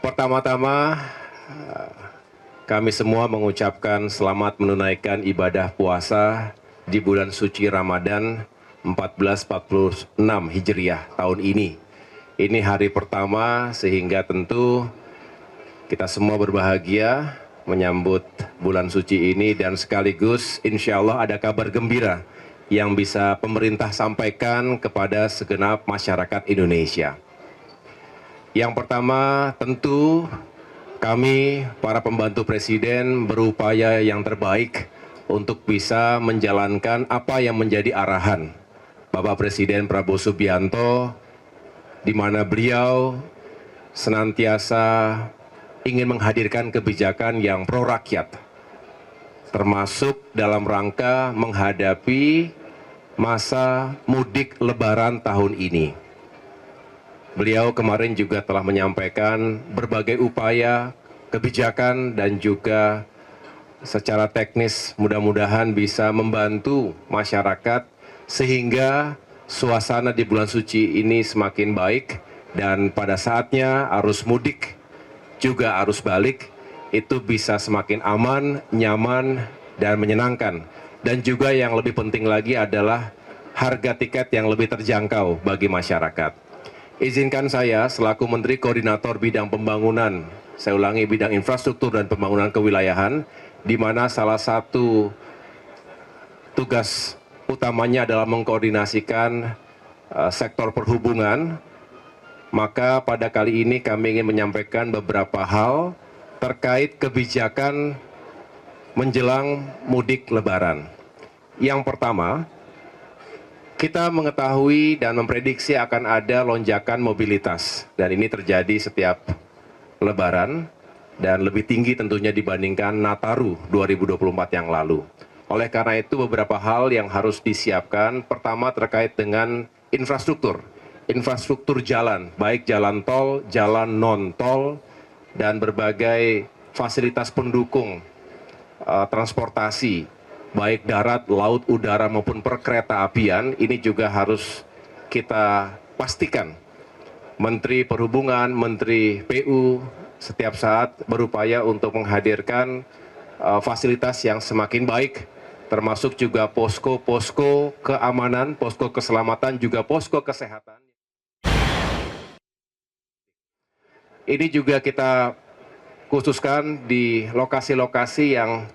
Pertama-tama, kami semua mengucapkan selamat menunaikan ibadah puasa di bulan suci Ramadan 1446 Hijriah tahun ini. Ini hari pertama sehingga tentu kita semua berbahagia menyambut bulan suci ini dan sekaligus insya Allah ada kabar gembira yang bisa pemerintah sampaikan kepada segenap masyarakat Indonesia. Yang pertama tentu kami para pembantu presiden berupaya yang terbaik untuk bisa menjalankan apa yang menjadi arahan Bapak Presiden Prabowo Subianto, di mana beliau senantiasa ingin menghadirkan kebijakan yang pro rakyat, termasuk dalam rangka menghadapi masa mudik lebaran tahun ini. Beliau kemarin juga telah menyampaikan berbagai upaya, kebijakan, dan juga secara teknis mudah-mudahan bisa membantu masyarakat sehingga suasana di bulan suci ini semakin baik dan pada saatnya arus mudik juga arus balik itu bisa semakin aman, nyaman, dan menyenangkan. Dan juga yang lebih penting lagi adalah harga tiket yang lebih terjangkau bagi masyarakat. Izinkan saya selaku Menteri Koordinator Bidang Pembangunan, saya ulangi bidang infrastruktur dan pembangunan kewilayahan, di mana salah satu tugas utamanya adalah mengkoordinasikan sektor perhubungan. Maka pada kali ini kami ingin menyampaikan beberapa hal terkait kebijakan menjelang mudik lebaran. Yang pertama, kita mengetahui dan memprediksi akan ada lonjakan mobilitas dan ini terjadi setiap lebaran dan lebih tinggi tentunya dibandingkan Nataru 2024 yang lalu. Oleh karena itu beberapa hal yang harus disiapkan, pertama terkait dengan infrastruktur. Infrastruktur jalan, baik jalan tol, jalan non-tol, dan berbagai fasilitas pendukung transportasi, baik darat, laut, udara maupun perkereta apian, ini juga harus kita pastikan. Menteri Perhubungan, Menteri PU setiap saat berupaya untuk menghadirkan fasilitas yang semakin baik, termasuk juga posko-posko keamanan, posko keselamatan, juga posko kesehatan. Ini juga kita khususkan di lokasi-lokasi yang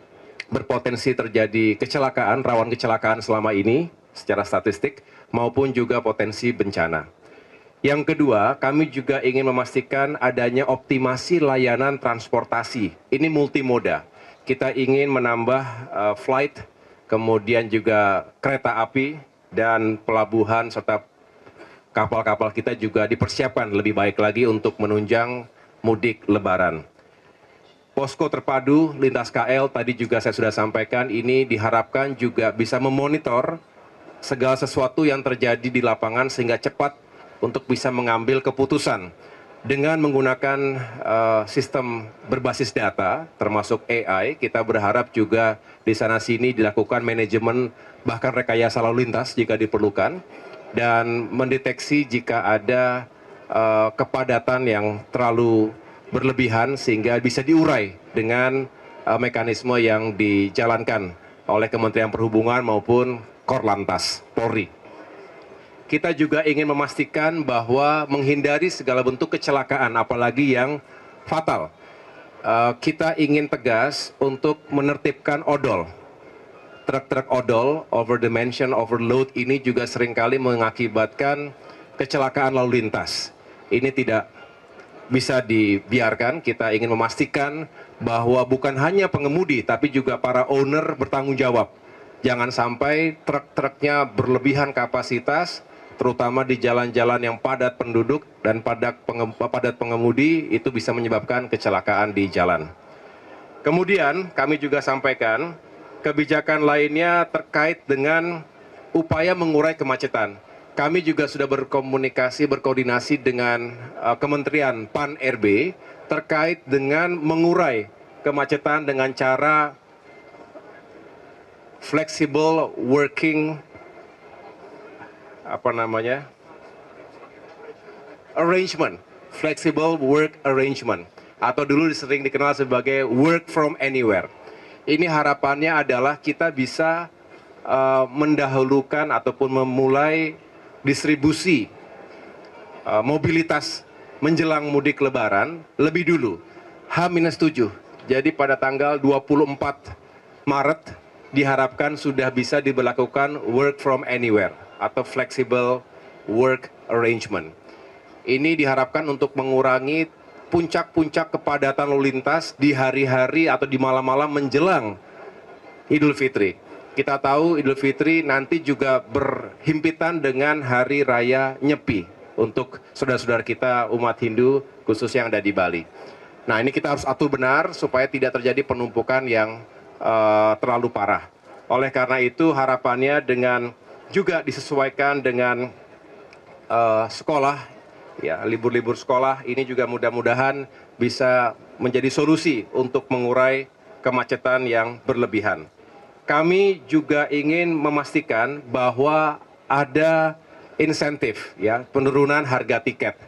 berpotensi terjadi kecelakaan, rawan kecelakaan selama ini secara statistik, maupun juga potensi bencana. Yang kedua, kami juga ingin memastikan adanya optimasi layanan transportasi. Ini multimoda. Kita ingin menambah flight, kemudian juga kereta api, dan pelabuhan serta kapal-kapal kita juga dipersiapkan lebih baik lagi untuk menunjang mudik lebaran. Posko terpadu lintas KL tadi juga saya sudah sampaikan, ini diharapkan juga bisa memonitor segala sesuatu yang terjadi di lapangan sehingga cepat untuk bisa mengambil keputusan dengan menggunakan sistem berbasis data termasuk AI. Kita berharap juga di sana sini dilakukan manajemen bahkan rekayasa lalu lintas jika diperlukan dan mendeteksi jika ada kepadatan yang terlalu berlebihan sehingga bisa diurai dengan mekanisme yang dijalankan oleh Kementerian Perhubungan maupun Korlantas Polri. Kita juga ingin memastikan bahwa menghindari segala bentuk kecelakaan apalagi yang fatal. Kita ingin tegas untuk menertibkan odol. Truk-truk odol, over dimension, overload ini juga seringkali mengakibatkan kecelakaan lalu lintas. Ini tidak bisa dibiarkan, kita ingin memastikan bahwa bukan hanya pengemudi, tapi juga para owner bertanggung jawab. Jangan sampai truk-truknya berlebihan kapasitas, terutama di jalan-jalan yang padat penduduk dan padat pengemudi, itu bisa menyebabkan kecelakaan di jalan. Kemudian kami juga sampaikan, kebijakan lainnya terkait dengan upaya mengurai kemacetan. Kami juga sudah berkoordinasi dengan Kementerian PAN-RB terkait dengan mengurai kemacetan dengan cara flexible working arrangement, flexible work arrangement. atau dulu sering dikenal sebagai work from anywhere. Ini harapannya adalah kita bisa mendahulukan ataupun memulai distribusi mobilitas menjelang mudik Lebaran lebih dulu, H-7. Jadi pada tanggal 24 Maret diharapkan sudah bisa diberlakukan work from anywhere atau flexible work arrangement. Ini diharapkan untuk mengurangi puncak-puncak kepadatan lalu lintas di hari-hari atau di malam-malam menjelang Idul Fitri. Kita tahu Idul Fitri nanti juga berhimpitan dengan Hari Raya Nyepi untuk saudara-saudara kita umat Hindu khusus yang ada di Bali. Nah, ini kita harus atur benar supaya tidak terjadi penumpukan yang terlalu parah. Oleh karena itu harapannya dengan juga disesuaikan dengan sekolah, ya, libur-libur sekolah ini juga mudah-mudahan bisa menjadi solusi untuk mengurai kemacetan yang berlebihan. Kami juga ingin memastikan bahwa ada insentif, ya, penurunan harga tiket.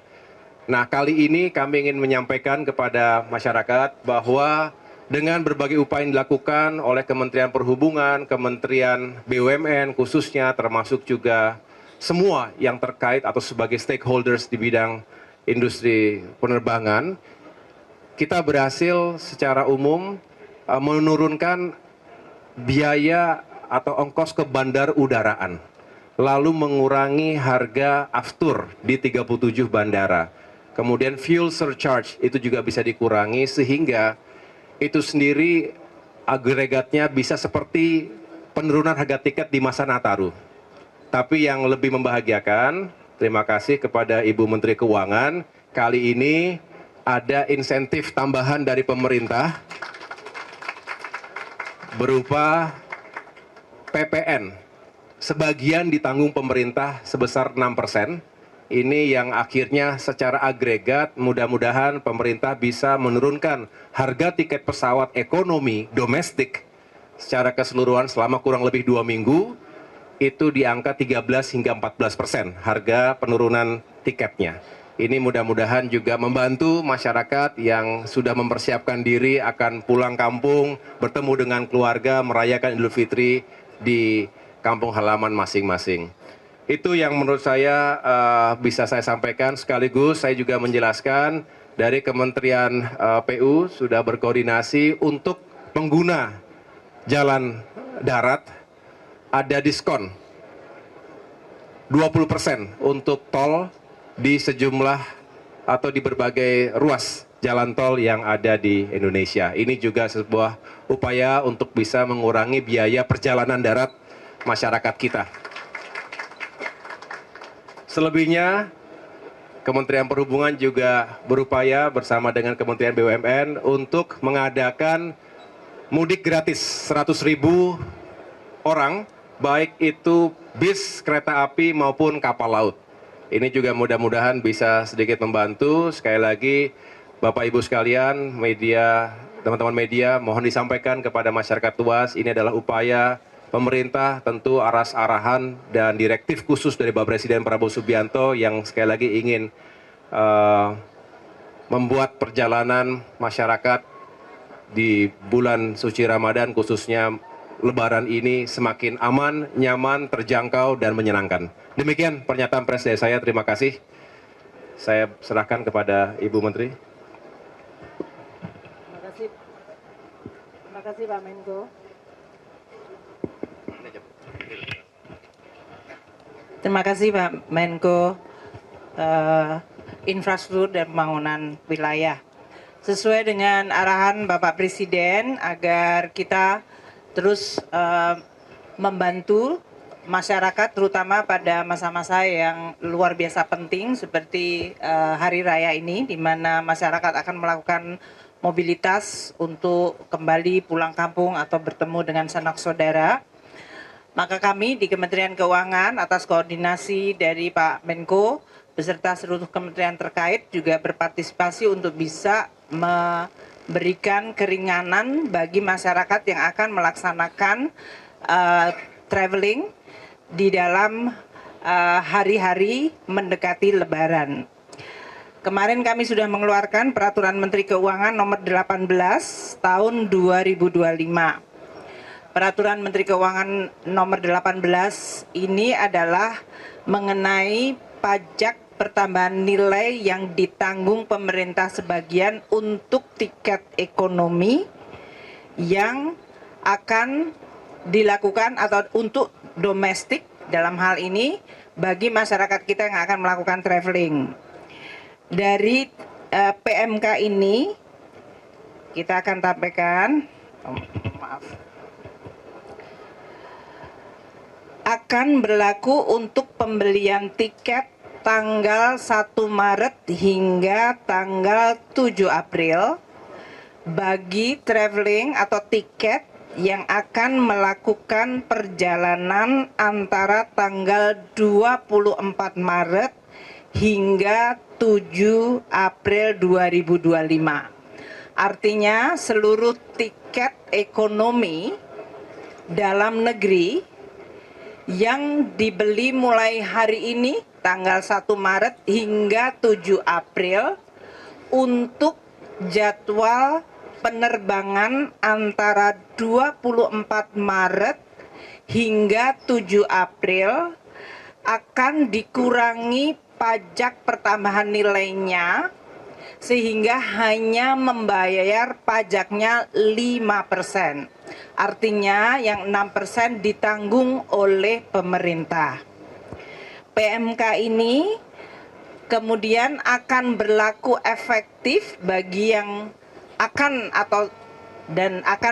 Nah, kali ini kami ingin menyampaikan kepada masyarakat bahwa dengan berbagai upaya yang dilakukan oleh Kementerian Perhubungan, Kementerian BUMN khususnya, termasuk juga semua yang terkait atau sebagai stakeholders di bidang industri penerbangan, kita berhasil secara umum menurunkan biaya atau ongkos ke bandar udaraan, lalu mengurangi harga aftur di 37 bandara. Kemudian fuel surcharge itu juga bisa dikurangi sehingga itu sendiri agregatnya bisa seperti penurunan harga tiket di masa Nataru. Tapi yang lebih membahagiakan, terima kasih kepada Ibu Menteri Keuangan, kali ini ada insentif tambahan dari pemerintah berupa PPN. Sebagian ditanggung pemerintah sebesar 6%. Ini yang akhirnya secara agregat mudah-mudahan pemerintah bisa menurunkan harga tiket pesawat ekonomi domestik secara keseluruhan selama kurang lebih 2 minggu itu di angka 13 hingga 14% harga penurunan tiketnya. Ini mudah-mudahan juga membantu masyarakat yang sudah mempersiapkan diri akan pulang kampung, bertemu dengan keluarga, merayakan Idul Fitri di kampung halaman masing-masing. Itu yang menurut saya bisa saya sampaikan. Sekaligus saya juga menjelaskan dari Kementerian PU sudah berkoordinasi untuk pengguna jalan darat ada diskon 20% untuk tol di sejumlah atau di berbagai ruas jalan tol yang ada di Indonesia. Ini juga sebuah upaya untuk bisa mengurangi biaya perjalanan darat masyarakat kita. Selebihnya, Kementerian Perhubungan juga berupaya bersama dengan Kementerian BUMN untuk mengadakan mudik gratis 100.000 orang, baik itu bis, kereta api maupun kapal laut. Ini juga mudah-mudahan bisa sedikit membantu. Sekali lagi, Bapak Ibu sekalian, media, teman-teman media, mohon disampaikan kepada masyarakat luas, ini adalah upaya pemerintah tentu arahan dan direktif khusus dari Bapak Presiden Prabowo Subianto yang sekali lagi ingin membuat perjalanan masyarakat di bulan suci Ramadan khususnya Lebaran ini semakin aman, nyaman, terjangkau, dan menyenangkan. Demikian pernyataan pers dari saya. Terima kasih. Saya serahkan kepada Ibu Menteri. Terima kasih Pak Menko. Terima kasih Pak Menko Infrastruktur dan Pembangunan Wilayah. Sesuai dengan arahan Bapak Presiden agar kita terus membantu masyarakat terutama pada masa-masa yang luar biasa penting seperti Hari Raya ini, di mana masyarakat akan melakukan mobilitas untuk kembali pulang kampung atau bertemu dengan sanak saudara. Maka kami di Kementerian Keuangan atas koordinasi dari Pak Menko beserta seluruh kementerian terkait juga berpartisipasi untuk bisa memberikan keringanan bagi masyarakat yang akan melaksanakan traveling di dalam hari-hari mendekati Lebaran. Kemarin kami sudah mengeluarkan Peraturan Menteri Keuangan nomor 18 tahun 2025. Peraturan Menteri Keuangan nomor 18 ini adalah mengenai pajak pertambahan nilai yang ditanggung pemerintah sebagian untuk tiket ekonomi yang akan dilakukan atau untuk domestik dalam hal ini bagi masyarakat kita yang akan melakukan traveling. Dari PMK ini kita akan sampaikan, akan berlaku untuk pembelian tiket tanggal 1 Maret hingga tanggal 7 April bagi traveling atau tiket yang akan melakukan perjalanan antara tanggal 24 Maret hingga 7 April 2025. Artinya seluruh tiket ekonomi dalam negeri yang dibeli mulai hari ini tanggal 1 Maret hingga 7 April untuk jadwal penerbangan antara 24 Maret hingga 7 April akan dikurangi pajak pertambahan nilainya sehingga hanya membayar pajaknya 5%. Artinya yang 6% ditanggung oleh pemerintah. PMK ini kemudian akan berlaku efektif bagi yang akan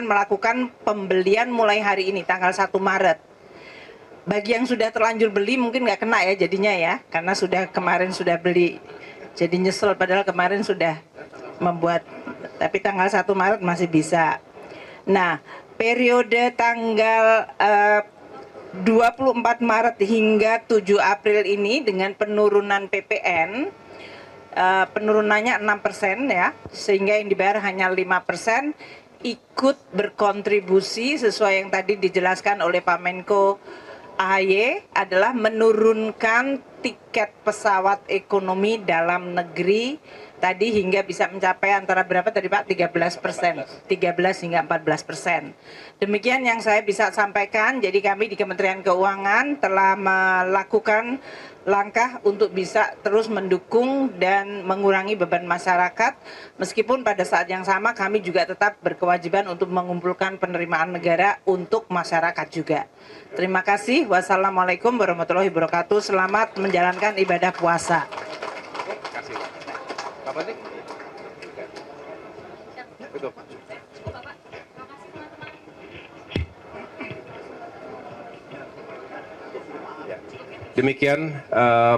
melakukan pembelian mulai hari ini tanggal 1 Maret. Bagi yang sudah terlanjur beli mungkin nggak kena ya jadinya ya, karena kemarin sudah beli. Jadi nyesel padahal kemarin sudah membuat, tapi tanggal 1 Maret masih bisa. Nah, periode tanggal 24 Maret hingga 7 April ini dengan penurunan PPN, penurunannya 6% ya, sehingga yang dibayar hanya 5%, ikut berkontribusi sesuai yang tadi dijelaskan oleh Pak Menko AHY adalah menurunkan tiket pesawat ekonomi dalam negeri tadi hingga bisa mencapai antara berapa tadi Pak? 13%, 13 hingga 14%. Demikian yang saya bisa sampaikan. Jadi kami di Kementerian Keuangan telah melakukan langkah untuk bisa terus mendukung dan mengurangi beban masyarakat. Meskipun pada saat yang sama kami juga tetap berkewajiban untuk mengumpulkan penerimaan negara untuk masyarakat juga. Terima kasih. Wassalamualaikum warahmatullahi wabarakatuh. Selamat menjalankan ibadah puasa. Demikian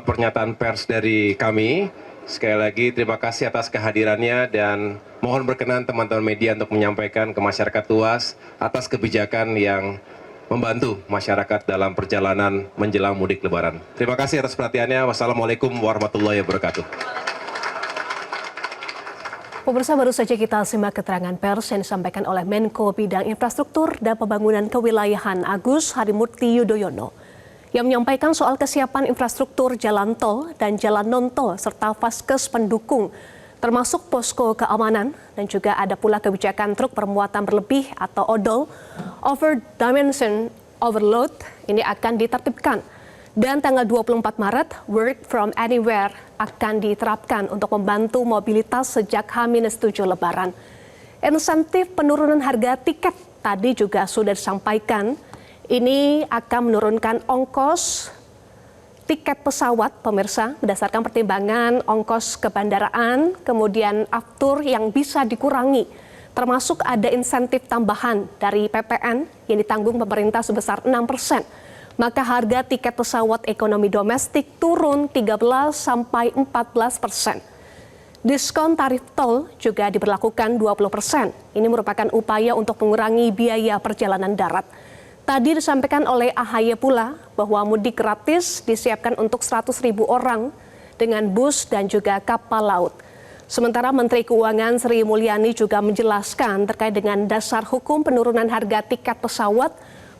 pernyataan pers dari kami. Sekali lagi terima kasih atas kehadirannya dan mohon berkenan teman-teman media untuk menyampaikan ke masyarakat luas atas kebijakan yang membantu masyarakat dalam perjalanan menjelang mudik lebaran. Terima kasih atas perhatiannya. Wassalamualaikum warahmatullahi wabarakatuh. Pemirsa, baru saja kita simak keterangan pers yang disampaikan oleh Menko Bidang Infrastruktur dan Pembangunan Kewilayahan Agus Harimurti Yudhoyono yang menyampaikan soal kesiapan infrastruktur jalan tol dan jalan non-tol serta vaskes pendukung termasuk posko keamanan dan juga ada pula kebijakan truk bermuatan berlebih atau odol over dimension overload ini akan ditertibkan. Dan tanggal 24 Maret, work from anywhere akan diterapkan untuk membantu mobilitas sejak H-7 Lebaran. Insentif penurunan harga tiket tadi juga sudah disampaikan. Ini akan menurunkan ongkos tiket pesawat, pemirsa, berdasarkan pertimbangan ongkos kebandaraan, kemudian aftur yang bisa dikurangi. Termasuk ada insentif tambahan dari PPN yang ditanggung pemerintah sebesar 6%. Maka harga tiket pesawat ekonomi domestik turun 13-14%. Diskon tarif tol juga diberlakukan 20%. Ini merupakan upaya untuk mengurangi biaya perjalanan darat. Tadi disampaikan oleh AHY pula bahwa mudik gratis disiapkan untuk 100.000 orang dengan bus dan juga kapal laut. Sementara Menteri Keuangan Sri Mulyani juga menjelaskan terkait dengan dasar hukum penurunan harga tiket pesawat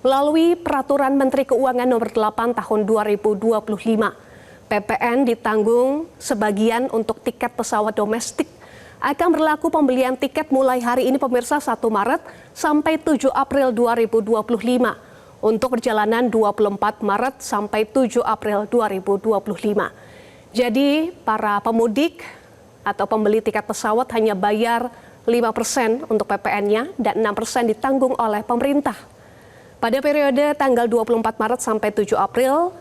melalui Peraturan Menteri Keuangan Nomor 8 Tahun 2025. PPN ditanggung sebagian untuk tiket pesawat domestik. Akan berlaku pembelian tiket mulai hari ini pemirsa 1 Maret sampai 7 April 2025 untuk perjalanan 24 Maret sampai 7 April 2025. Jadi para pemudik atau pembeli tiket pesawat hanya bayar 5% untuk PPN-nya dan 6% ditanggung oleh pemerintah. Pada periode tanggal 24 Maret sampai 7 April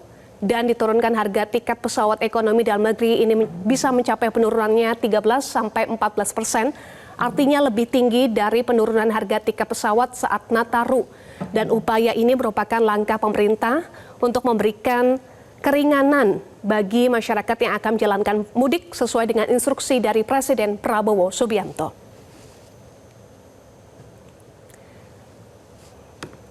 dan diturunkan harga tiket pesawat ekonomi dalam negeri ini bisa mencapai penurunannya 13 sampai 14%, artinya lebih tinggi dari penurunan harga tiket pesawat saat Nataru. Dan upaya ini merupakan langkah pemerintah untuk memberikan keringanan bagi masyarakat yang akan menjalankan mudik sesuai dengan instruksi dari Presiden Prabowo Subianto.